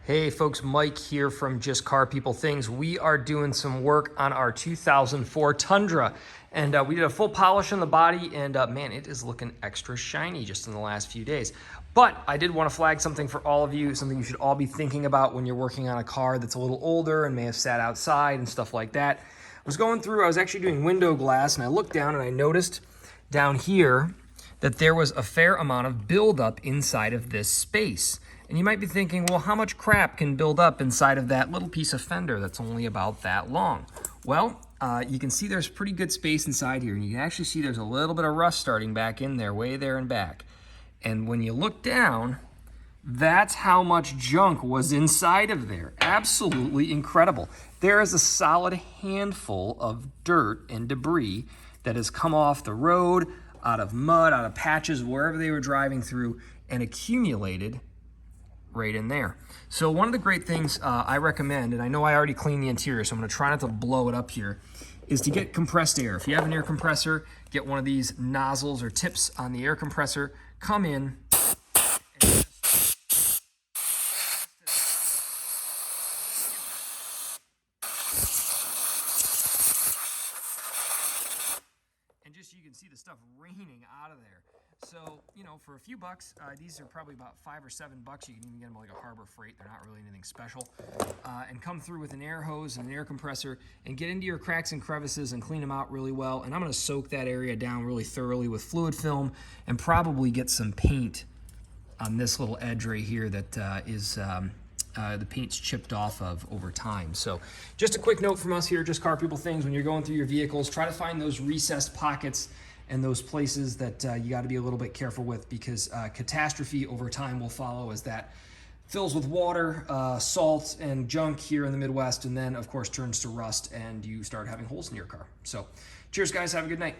Hey folks, Mike here from Just Car People Things. We are doing some work on our 2004 Tundra, and we did a full polish on the body, and man, it is looking extra shiny just in the last few days. But I did want to flag something for all of you, something you should all be thinking about when you're working on a car that's a little older and may have sat outside and stuff like that. I was actually doing window glass, and I looked down and I noticed down here that there was a fair amount of buildup inside of this space. And you might be thinking, well, how much crap can build up inside of that little piece of fender that's only about that long? Well, you can see there's pretty good space inside here, and you can actually see there's a little bit of rust starting back in there, way there and back. And when you look down, that's how much junk was inside of there. Absolutely incredible. There is a solid handful of dirt and debris that has come off the road, out of mud, out of patches, wherever they were driving through, and accumulated right in there. So one of the great things I recommend, and I know I already cleaned the interior, so I'm going to try not to blow it up here, is to get compressed air. If you have an air compressor, get one of these nozzles or tips on the air compressor, come in, and just you can see the stuff raining out of there. So, you know, for a few bucks, these are probably about $5 or $7. You can even get them like a Harbor Freight. They're not really anything special. And come through with an air hose and an air compressor and get into your cracks and crevices and clean them out really well. And I'm going to soak that area down really thoroughly with fluid film and probably get some paint on this little edge right here that the paint's chipped off of over time. So just a quick note from us here, Just Car People Things, when you're going through your vehicles, try to find those recessed pockets and those places that you got to be a little bit careful with, because catastrophe over time will follow as that fills with water, salt, and junk here in the Midwest, and then, of course, turns to rust and you start having holes in your car. So cheers, guys. Have a good night.